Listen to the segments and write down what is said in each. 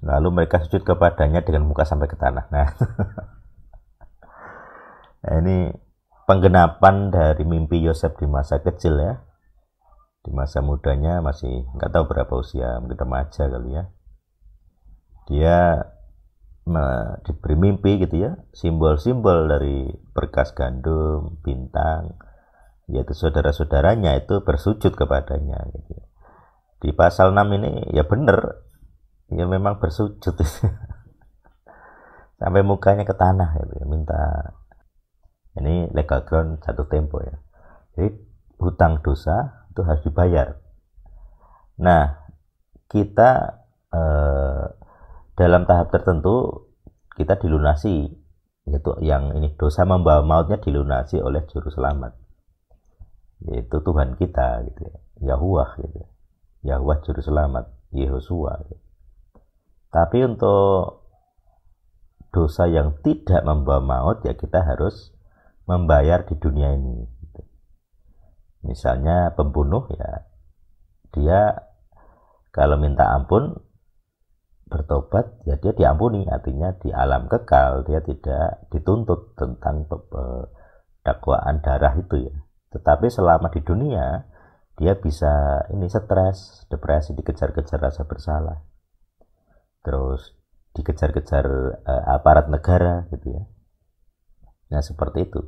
Lalu mereka sujud kepadanya dengan muka sampai ke tanah. Nah, ini penggenapan dari mimpi Yosef di masa kecil ya. Di masa mudanya masih nggak tahu berapa usia, mungkin remaja kali ya. Dia diberi mimpi gitu ya, simbol-simbol dari berkas gandum, bintang, yaitu saudara-saudaranya itu bersujud kepadanya gitu. Di pasal 6 ini ya bener, ya memang bersujud sampai mukanya ke tanah gitu ya, minta. Ini legal ground jatuh tempo ya. Jadi hutang dosa itu harus dibayar. Nah, kita dalam tahap tertentu kita dilunasi, yaitu yang ini dosa membawa mautnya dilunasi oleh juru selamat, yaitu Tuhan kita gitu ya, Yahuwah gitu. Yahuwah juru selamat, Yehosua gitu. Tapi untuk dosa yang tidak membawa maut ya kita harus membayar di dunia ini gitu. Misalnya pembunuh ya, dia kalau minta ampun bertobat ya dia diampuni, artinya di alam kekal dia tidak dituntut tentang dakwaan darah itu ya. Tetapi selama di dunia dia bisa ini stres, depresi, dikejar-kejar rasa bersalah, terus dikejar-kejar aparat negara gitu ya. Nah seperti itu.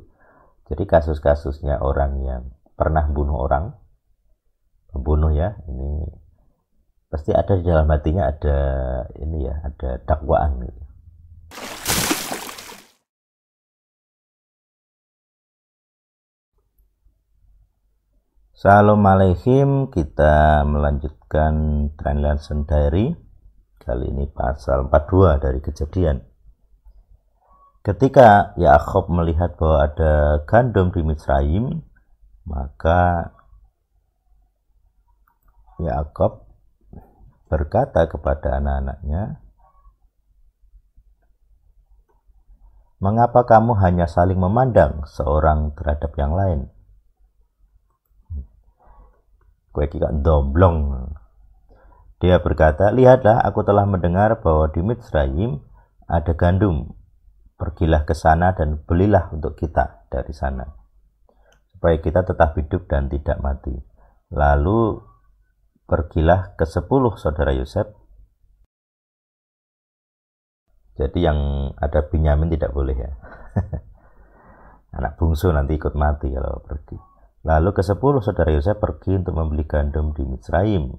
Jadi kasus-kasusnya orang yang pernah bunuh orang, membunuh ya, ini pasti ada di dalam hatinya ada ini ya, ada dakwaan gitu. Shalom Aleichem, kita melanjutkan Translation Diary. Kali ini pasal 42 dari Kejadian. Ketika Yakub melihat bahwa ada gandum di Misraim, maka Yakub berkata kepada anak-anaknya, "Mengapa kamu hanya saling memandang seorang terhadap yang lain? Kowe iki kok ndomblong." Dia berkata, "Lihatlah, aku telah mendengar bahwa di Misraim ada gandum. Pergilah ke sana dan belilah untuk kita dari sana, supaya kita tetap hidup dan tidak mati." Lalu pergilah ke 10 saudara Yosef. Jadi yang ada Binyamin tidak boleh ya. Anak bungsu nanti ikut mati kalau pergi. Lalu ke 10 saudara Yosef pergi untuk membeli gandum di Misraim.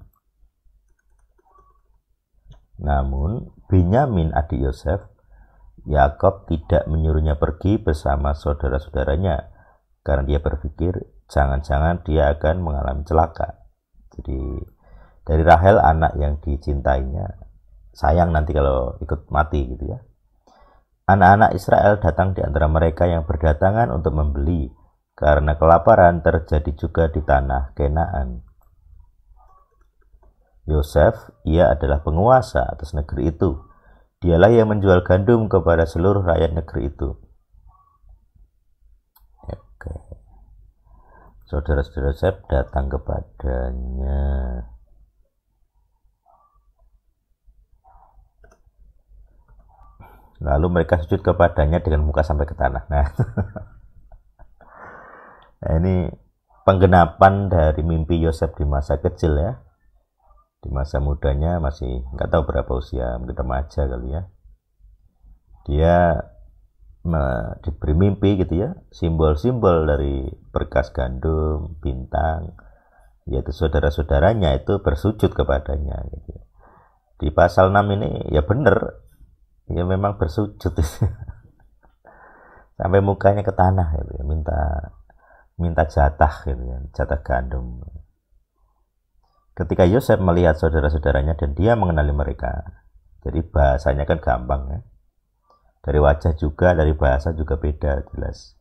Namun Binyamin adik Yosef, Yakub tidak menyuruhnya pergi bersama saudara-saudaranya karena dia berpikir jangan-jangan dia akan mengalami celaka. Jadi dari Rahel, anak yang dicintainya, sayang nanti kalau ikut mati gitu ya. Anak-anak Israel datang di antara mereka yang berdatangan untuk membeli, karena kelaparan terjadi juga di tanah Kenaan. Yosef, ia adalah penguasa atas negeri itu. Dialah yang menjual gandum kepada seluruh rakyat negeri itu. Oke. Saudara-saudara Yosef datang kepadanya. Lalu mereka sujud kepadanya dengan muka sampai ke tanah. Nah, ini penggenapan dari mimpi Yosef di masa kecil ya. Di masa mudanya masih nggak tahu berapa usia, mungkin remaja kali ya. Dia diberi mimpi gitu ya, simbol-simbol dari berkas gandum, bintang, yaitu saudara-saudaranya itu bersujud kepadanya gitu. Di pasal 6 ini ya bener, ya memang bersujud sampai mukanya ke tanah gitu ya, minta jatah gitu ya, jatah gandum. Ketika Yosef melihat saudara-saudaranya dan dia mengenali mereka, jadi bahasanya kan gampang ya, dari wajah juga, dari bahasa juga beda jelas,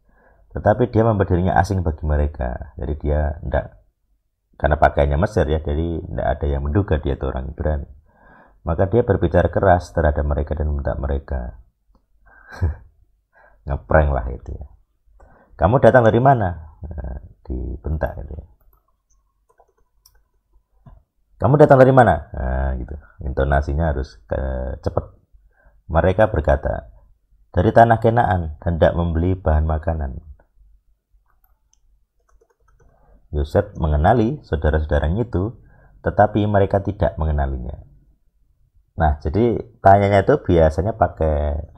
tetapi dia membuat dirinya asing bagi mereka. Jadi dia tidak, karena pakaiannya Mesir ya, jadi tidak ada yang menduga dia itu orang Ibrani. Maka dia berbicara keras terhadap mereka dan membentak mereka. Ngeprank lah itu ya. "Kamu datang dari mana?" Nah, dibentak itu ya. Kamu datang dari mana? Nah, gitu. Intonasinya harus cepat. Mereka berkata, dari tanah Kenaan, hendak membeli bahan makanan. Yosef mengenali saudara-saudaranya itu, tetapi mereka tidak mengenalinya. Nah, jadi tanyanya itu biasanya pakai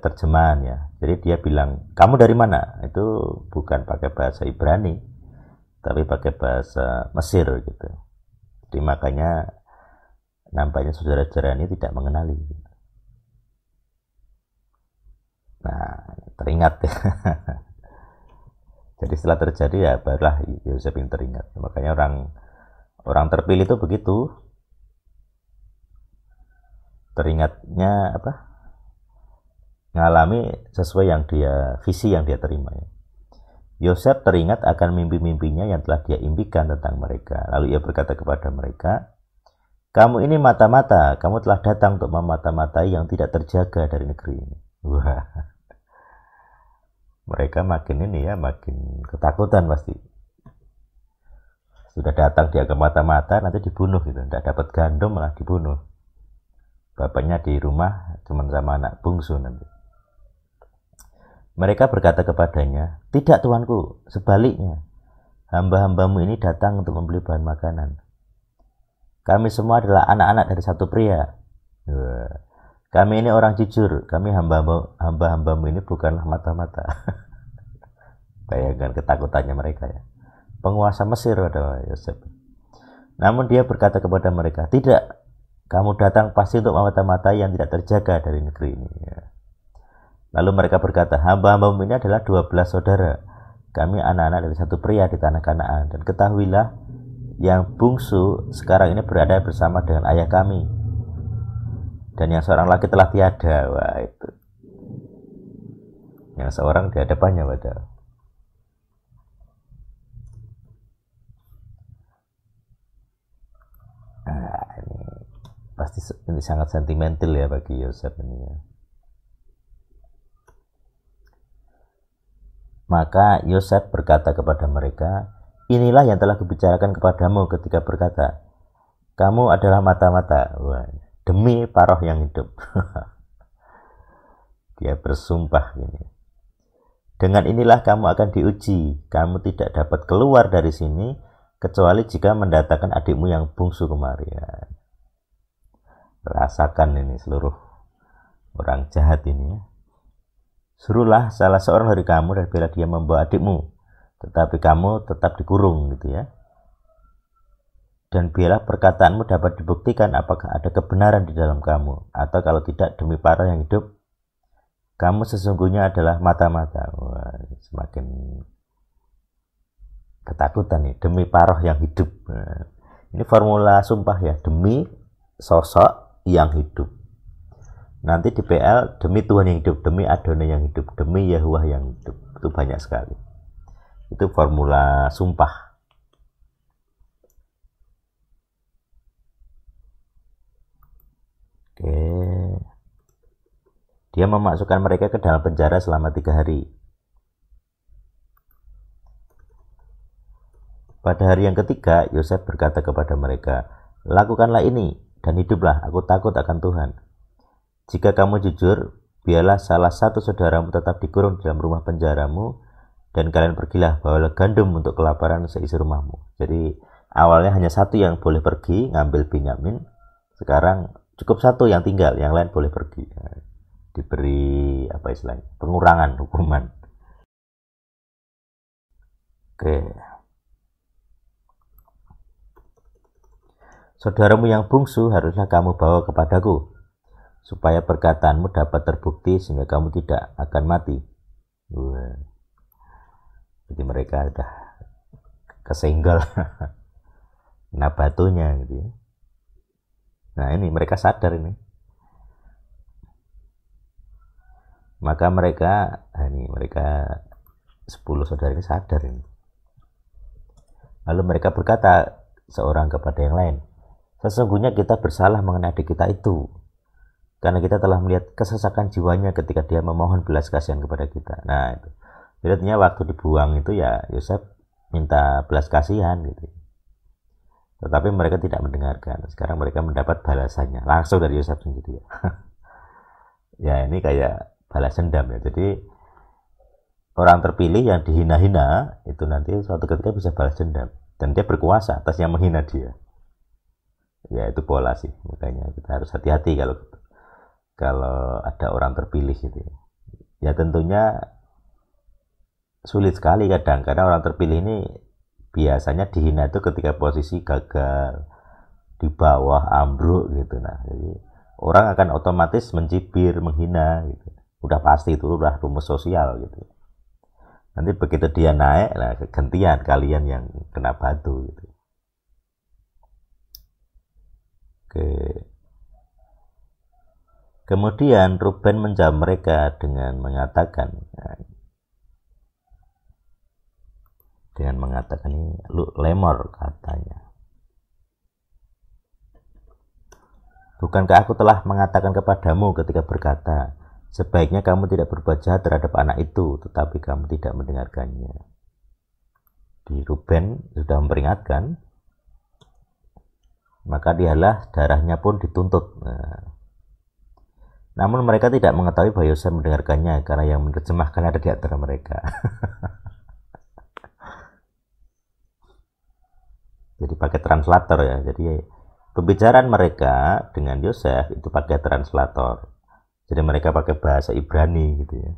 terjemahan ya. Jadi dia bilang, kamu dari mana? Itu bukan pakai bahasa Ibrani, tapi pakai bahasa Mesir gitu. Jadi makanya nampaknya saudara-saudara ini tidak mengenali. Nah, teringat ya. Jadi setelah terjadi ya barulah Yosef yang teringat. Makanya orang terpilih itu begitu. Teringatnya apa? Ngalami sesuai yang visi yang dia terima ya. Yosef teringat akan mimpi-mimpinya yang telah dia impikan tentang mereka. Lalu ia berkata kepada mereka, kamu ini mata-mata, kamu telah datang untuk memata-matai yang tidak terjaga dari negeri ini. Wah. Mereka makin ketakutan pasti. Sudah datang dia ke mata-mata, nanti dibunuh gitu. Tidak dapat gandum malah dibunuh. Bapaknya di rumah cuma sama anak bungsu nanti. Mereka berkata kepadanya, tidak tuanku, sebaliknya. Hamba-hambamu ini datang untuk membeli bahan makanan. Kami semua adalah anak-anak dari satu pria. Kami ini orang jujur, kami hamba-hambamu ini bukanlah mata-mata. Bayangkan ketakutannya mereka ya. Penguasa Mesir adalah Yosef. Namun dia berkata kepada mereka, tidak, kamu datang pasti untuk memata-matai yang tidak terjaga dari negeri ini. Ya. Lalu mereka berkata, hamba-hambamu ini adalah 12 saudara. Kami anak-anak dari satu pria di tanah Kanaan. Dan ketahuilah, yang bungsu sekarang ini berada bersama dengan ayah kami. Dan yang seorang laki telah tiada. Wah itu. Yang seorang di hadapannya padahal. Nah, ini sangat sentimental ya bagi Yosef ini ya. Maka Yosef berkata kepada mereka, inilah yang telah kubicarakan kepadamu ketika berkata, kamu adalah mata-mata. Wah, demi paroh yang hidup. Dia bersumpah gini. Dengan inilah kamu akan diuji. Kamu tidak dapat keluar dari sini kecuali jika mendatangkan adikmu yang bungsu kemari. Ya. Rasakan ini seluruh orang jahat ini ya. Suruhlah salah seorang dari kamu dan biarlah dia membawa adikmu, tetapi kamu tetap dikurung gitu ya. Dan biarlah perkataanmu dapat dibuktikan apakah ada kebenaran di dalam kamu, atau kalau tidak demi paroh yang hidup, kamu sesungguhnya adalah mata-mata. Wah, semakin ketakutan nih, demi paroh yang hidup. Nah, ini formula sumpah ya, demi sosok yang hidup. Nanti di PL, demi Tuhan yang hidup, demi Adonai yang hidup, demi Yahuwah yang hidup. Itu banyak sekali. Itu formula sumpah. Oke. Dia memasukkan mereka ke dalam penjara selama 3 hari. Pada hari yang ketiga, Yosef berkata kepada mereka, lakukanlah ini dan hiduplah, aku takut akan Tuhan. Jika kamu jujur, biarlah salah satu saudaramu tetap dikurung dalam rumah penjaramu, dan kalian pergilah bawalah gandum untuk kelaparan seisi rumahmu. Jadi awalnya hanya satu yang boleh pergi ngambil Binyamin, sekarang cukup satu yang tinggal, yang lain boleh pergi. Diberi apa istilahnya, pengurangan hukuman. Oke. Saudaramu yang bungsu haruslah kamu bawa kepadaku, supaya perkataanmu dapat terbukti sehingga kamu tidak akan mati. Jadi mereka sudah kesenggol kena batunya gitu ya. Nah ini mereka sadar ini. Maka mereka 10 saudara ini sadar ini. Lalu mereka berkata seorang kepada yang lain, sesungguhnya kita bersalah mengenai adik kita itu, karena kita telah melihat kesesakan jiwanya ketika dia memohon belas kasihan kepada kita. Nah itu. Artinya waktu dibuang itu ya Yosef minta belas kasihan gitu. Tetapi mereka tidak mendengarkan. Sekarang mereka mendapat balasannya langsung dari Yosef sendiri. Ya ini kayak balas dendam ya. Jadi orang terpilih yang dihina-hina itu nanti suatu ketika bisa balas dendam. Dan dia berkuasa atas yang menghina dia. Ya itu pola sih. Makanya kita harus hati-hati kalau ada orang terpilih gitu. Ya tentunya sulit sekali kadang. Karena orang terpilih ini biasanya dihina itu ketika posisi gagal, di bawah, ambruk gitu. Nah, jadi orang akan otomatis mencibir, menghina gitu. Udah pasti itu udah rumus sosial gitu. Nanti begitu dia naik, nah gantian kalian yang kena batu gitu. Oke. Kemudian Ruben menjawab mereka dengan mengatakan ini lu lemor katanya. Bukankah aku telah mengatakan kepadamu ketika berkata, sebaiknya kamu tidak berbuat jahat terhadap anak itu, tetapi kamu tidak mendengarkannya. Di Ruben sudah memperingatkan, maka dialah darahnya pun dituntut. Namun mereka tidak mengetahui bahwa Yosef mendengarkannya, karena yang menerjemahkan ada di antara mereka. Jadi pakai translator ya. Jadi pembicaraan mereka dengan Yosef itu pakai translator. Jadi mereka pakai bahasa Ibrani gitu ya.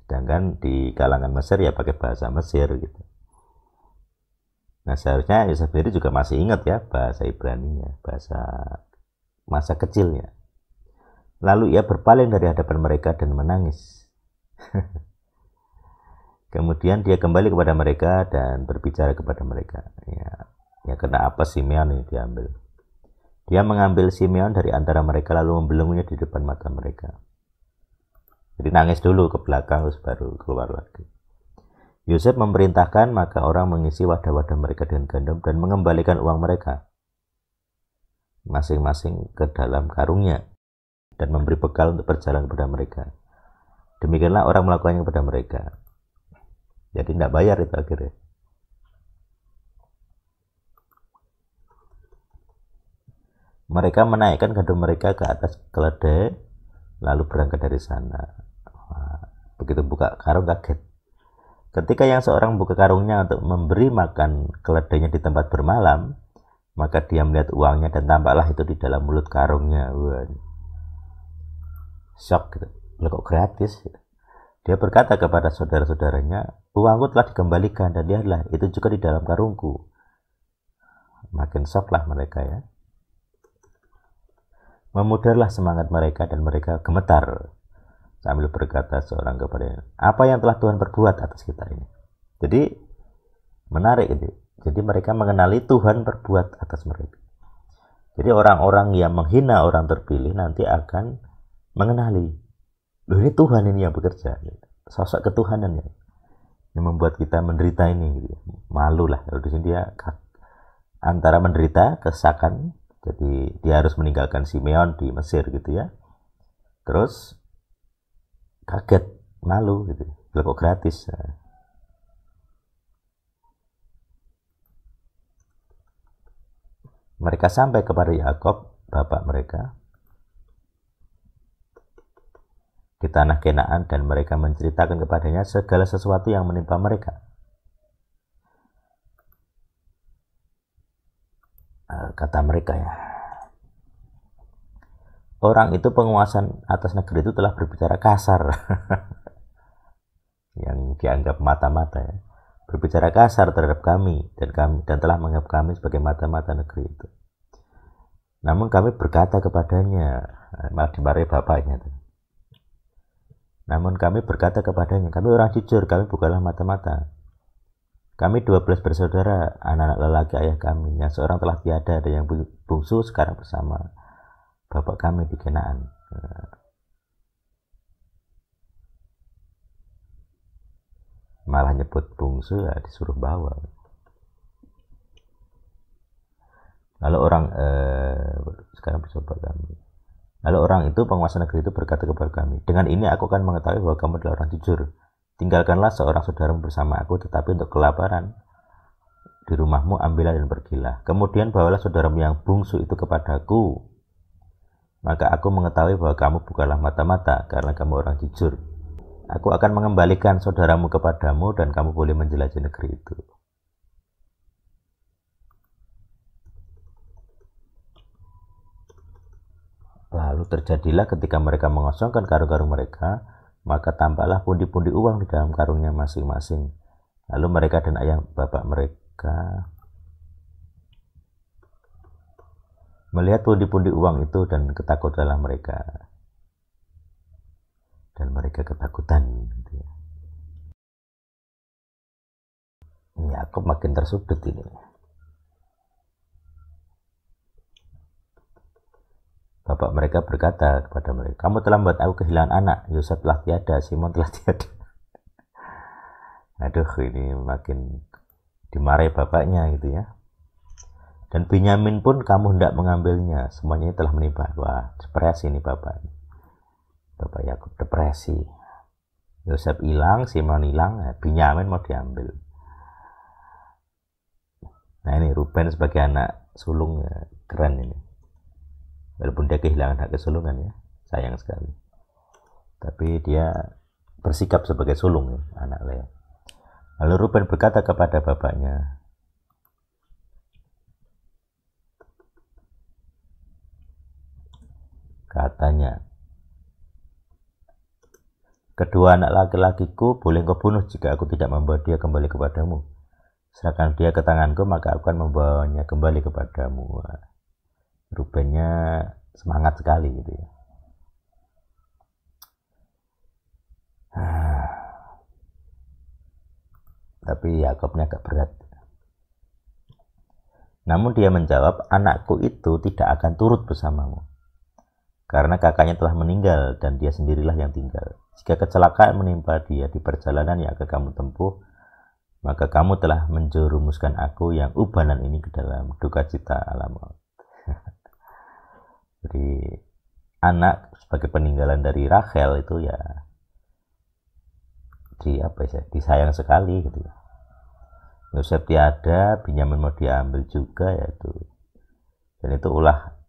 Sedangkan di kalangan Mesir ya pakai bahasa Mesir gitu. Nah seharusnya Yosef sendiri juga masih ingat ya bahasa Ibraninya, bahasa masa kecilnya. Lalu ia berpaling dari hadapan mereka dan menangis. Kemudian dia kembali kepada mereka dan berbicara kepada mereka. Ya kena apa Simeon ini diambil. Dia mengambil Simeon dari antara mereka lalu membelenggunya di depan mata mereka. Jadi nangis dulu ke belakang terus baru keluar lagi. Yosef memerintahkan maka orang mengisi wadah-wadah mereka dengan gandum dan mengembalikan uang mereka masing-masing ke dalam karungnya dan memberi bekal untuk berjalan kepada mereka. Demikianlah orang melakukannya kepada mereka. Jadi tidak bayar itu akhirnya. Mereka menaikkan gandum mereka ke atas keledai lalu berangkat dari sana. Begitu buka karung kaget. Ketika yang seorang buka karungnya untuk memberi makan keledainya di tempat bermalam, maka dia melihat uangnya dan tampaklah itu di dalam mulut karungnya. Wah. Shock gitu. Kok gratis? Dia berkata kepada saudara-saudaranya, uangku telah dikembalikan dan lihatlah itu juga di dalam karungku. Makin shocklah mereka ya. Memudarlah semangat mereka dan mereka gemetar sambil berkata seorang kepadanya, apa yang telah Tuhan perbuat atas kita ini? Jadi menarik itu. Jadi mereka mengenali Tuhan berbuat atas mereka. Jadi orang-orang yang menghina orang terpilih nanti akan mengenali, loh ini Tuhan ini yang bekerja. Sosok ketuhanan yang membuat kita menderita ini. Malu lah. Kalau di sini dia antara menderita, kesakan. Jadi dia harus meninggalkan Simeon di Mesir gitu ya. Terus kaget, malu gitu. Kok gratis. Mereka sampai kepada Yakob, bapak mereka, di tanah Kenaan dan mereka menceritakan kepadanya segala sesuatu yang menimpa mereka. Kata mereka ya, orang itu penguasa atas negeri itu telah berbicara kasar. Yang dianggap mata-mata ya, berbicara kasar terhadap kami dan telah menganggap kami sebagai mata-mata negeri itu. Namun kami berkata kepadanya, malah dimarahi bapaknya. Namun kami berkata kepadanya, kami orang jujur, kami bukanlah mata-mata. Kami 12 bersaudara, anak-anak lelaki ayah kami, yang seorang telah tiada dan yang bungsu sekarang bersama bapak kami di Kenaan. Malah nyebut bungsu ya disuruh bawa. Lalu orang sekarang bersama kami. Lalu orang itu penguasa negeri itu berkata kepada kami, dengan ini aku akan mengetahui bahwa kamu adalah orang jujur, Tinggalkanlah seorang saudaramu bersama aku, tetapi untuk kelaparan di rumahmu ambillah dan pergilah. Kemudian bawalah saudaramu yang bungsu itu kepadaku, maka aku mengetahui bahwa kamu bukanlah mata-mata, karena kamu orang jujur. Aku akan mengembalikan saudaramu kepadamu, dan kamu boleh menjelajahi negeri itu. Lalu terjadilah ketika mereka mengosongkan karung-karung mereka, maka tampaklah pundi-pundi uang di dalam karungnya masing-masing. Lalu mereka dan ayah bapak mereka melihat pundi-pundi uang itu, dan ketakutanlah mereka. Dan mereka ketakutan. Yakub makin tersudut ini. Bapak mereka berkata kepada mereka, kamu telah membuat aku kehilangan anak. Yosef telah tiada, Simon telah tiada. Aduh, ini makin dimarahi bapaknya gitu ya. Dan Benyamin pun kamu hendak mengambilnya, semuanya telah menimpa. Wah, depresi ini bapak. Bapak Yakub depresi. Yosef hilang, Simon hilang, Benyamin mau diambil. Nah ini Ruben sebagai anak sulung ya, keren ini. Walaupun dia kehilangan hak kesulungan ya, sayang sekali. Tapi dia bersikap sebagai sulung ya, anak Lea. Lalu Ruben berkata kepada bapaknya, katanya, kedua anak laki-lakiku boleh kau bunuh jika aku tidak membawa dia kembali kepadamu. Serahkan dia ke tanganku, maka aku akan membawanya kembali kepadamu. Rubennya semangat sekali gitu ya. Tapi Yakobnya agak berat. Namun dia menjawab, anakku itu tidak akan turut bersamamu, karena kakaknya telah meninggal dan dia sendirilah yang tinggal. Jika kecelakaan menimpa dia di perjalanan yang akan kamu tempuh, maka kamu telah menjerumuskan aku yang ubanan ini ke dalam duka cita alam maut. Jadi anak sebagai peninggalan dari Rachel itu ya disayang sekali gitu ya. Yosef tiada, Benyamin mau diambil juga ya itu. Dan itu ulah,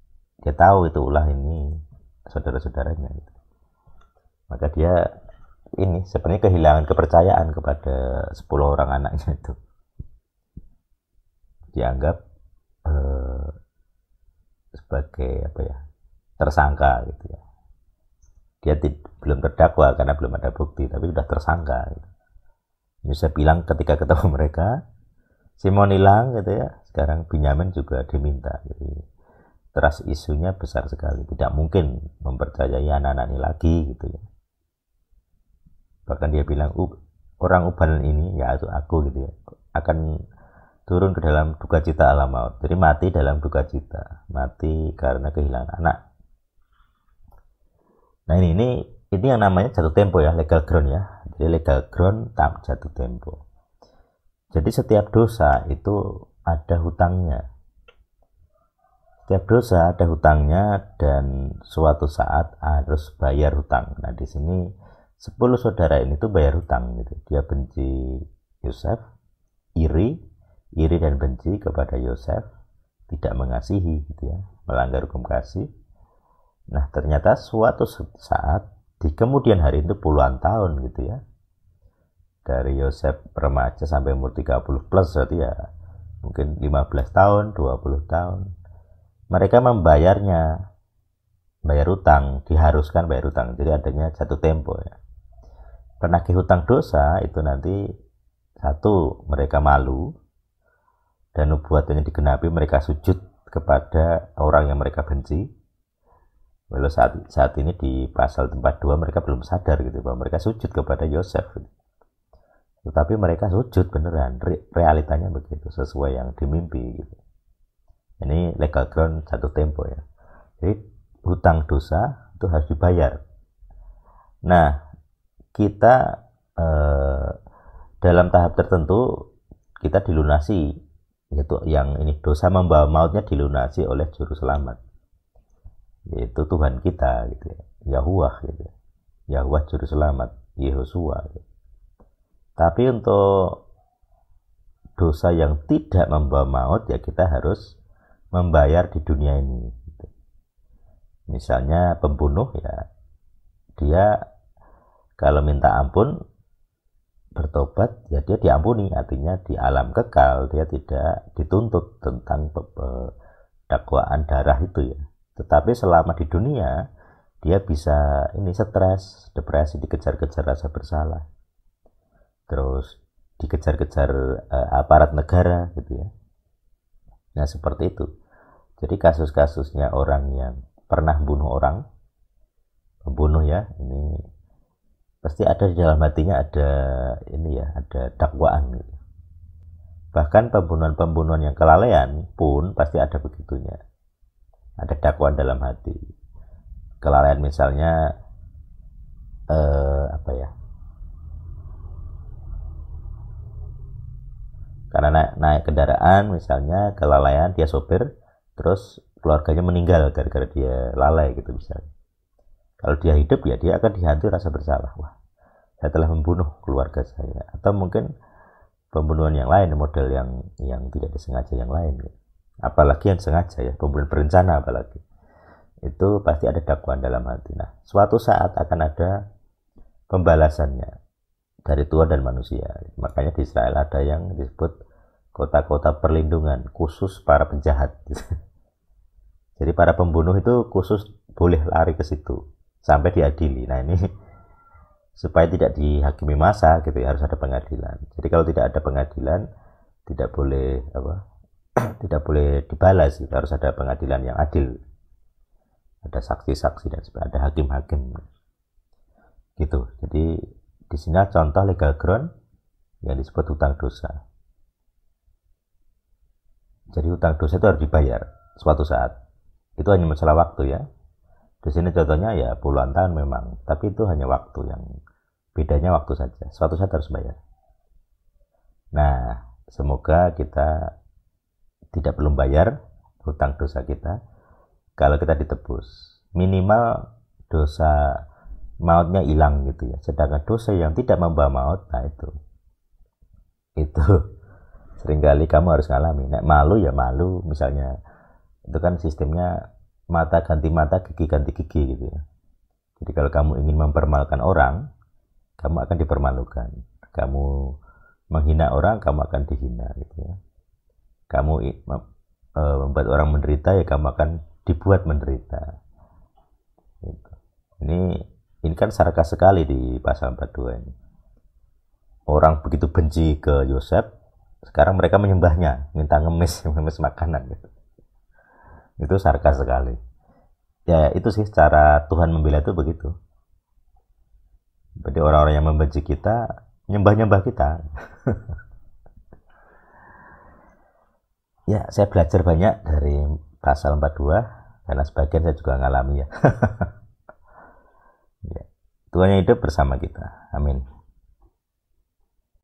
dia tahu itu ulah ini saudara-saudaranya gitu. Maka dia ini sebenarnya kehilangan kepercayaan kepada 10 orang anaknya itu. Dianggap sebagai tersangka gitu ya. Dia belum terdakwa karena belum ada bukti, tapi sudah tersangka gitu. Yosef bilang ketika ketemu mereka, Simon hilang gitu ya, sekarang Benyamin juga diminta. Jadi trust isunya besar sekali, tidak mungkin mempercayai anak-anak ini lagi gitu ya. Bahkan dia bilang, orang ubanan ini ya itu aku gitu ya, akan turun ke dalam duka cita alam maut. Jadi mati dalam duka cita, mati karena kehilangan anak. Nah ini yang namanya jatuh tempo ya, legal ground ya. Jadi legal ground tak jatuh tempo. Jadi setiap dosa itu ada hutangnya. Setiap dosa ada hutangnya dan suatu saat harus bayar hutang. Nah di sini 10 saudara ini tuh bayar hutang gitu. Dia benci Yosef, iri dan benci kepada Yosef, tidak mengasihi gitu ya, melanggar hukum kasih. Nah ternyata suatu saat di kemudian hari itu puluhan tahun gitu ya, dari Yosef remaja sampai umur 30 plus, berarti ya mungkin 15 tahun, 20 tahun, mereka membayarnya, bayar hutang, diharuskan bayar hutang. Jadi adanya jatuh tempo ya. Penagih hutang dosa itu nanti satu, mereka malu, dan nubuatannya digenapi, mereka sujud kepada orang yang mereka benci. Walau saat ini di pasal 42 mereka belum sadar gitu bahwa mereka sujud kepada Yosef gitu. Tetapi mereka sujud beneran, realitanya begitu, sesuai yang dimimpi gitu. Ini legal ground jatuh tempo ya. Jadi hutang dosa itu harus dibayar. Nah kita dalam tahap tertentu kita dilunasi, yaitu yang ini dosa membawa mautnya dilunasi oleh juru selamat, yaitu Tuhan kita gitu ya, Yahuwah gitu. Yahuwah juru selamat, Yehosua gitu. Tapi untuk dosa yang tidak membawa maut, ya kita harus membayar di dunia ini. Misalnya pembunuh, ya dia kalau minta ampun, bertobat, ya dia diampuni, artinya di alam kekal dia tidak dituntut tentang dakwaan darah itu ya. Tetapi selama di dunia dia bisa ini stres, depresi, dikejar-kejar rasa bersalah, terus dikejar-kejar aparat negara gitu ya. Nah seperti itu. Jadi kasus-kasusnya orang yang pernah bunuh orang, pembunuh ya, ini pasti ada di dalam hatinya ada ini ya, ada dakwaan gitu. Bahkan pembunuhan-pembunuhan yang kelalaian pun pasti ada begitunya, ada dakwaan dalam hati. Kelalaian misalnya apa ya, karena naik kendaraan misalnya kelalaian, dia sopir, terus keluarganya meninggal gara-gara dia lalai gitu misalnya. Kalau dia hidup ya dia akan dihantui rasa bersalah. Wah, saya telah membunuh keluarga saya. Atau mungkin pembunuhan yang lain, model yang tidak disengaja yang lain. Apalagi yang sengaja ya, pembunuhan berencana apalagi. Itu pasti ada dakwaan dalam hati. Nah, suatu saat akan ada pembalasannya dari Tuhan dan manusia. Makanya di Israel ada yang disebut kota-kota perlindungan khusus para penjahat. Jadi para pembunuh itu khusus boleh lari ke situ sampai diadili. Nah ini supaya tidak dihakimi massa gitu ya, harus ada pengadilan. Jadi kalau tidak ada pengadilan, tidak boleh tidak boleh dibalas gitu. Harus ada pengadilan yang adil, ada saksi-saksi dan sebagainya, ada hakim-hakim gitu. Jadi di sini contoh legal ground yang disebut hutang dosa. Jadi hutang dosa itu harus dibayar suatu saat. Itu hanya masalah waktu ya. Di sini contohnya ya puluhan tahun memang, tapi itu hanya waktu, yang bedanya waktu saja. Suatu saat harus bayar. Nah, semoga kita tidak perlu bayar hutang dosa kita kalau kita ditebus. Minimal dosa mautnya hilang gitu ya. Sedangkan dosa yang tidak membawa maut, nah itu seringkali kamu harus ngalami. Nah, malu ya malu, misalnya itu kan sistemnya mata ganti mata, gigi ganti gigi gitu ya. Jadi kalau kamu ingin mempermalukan orang, kamu akan dipermalukan. Kamu menghina orang, kamu akan dihina gitu ya. Kamu membuat orang menderita, ya kamu akan dibuat menderita gitu. Ini kan sarkas sekali di pasal 42 ini. Orang begitu benci ke Yosef, sekarang mereka menyembahnya, minta ngemis makanan gitu. Itu sarkas sekali. Ya itu sih cara Tuhan membela itu begitu. Jadi orang-orang yang membenci kita, nyembah-nyembah kita. Ya, saya belajar banyak dari pasal 42, karena sebagian saya juga ngalami ya. Ya. Tuhan yang hidup bersama kita. Amin.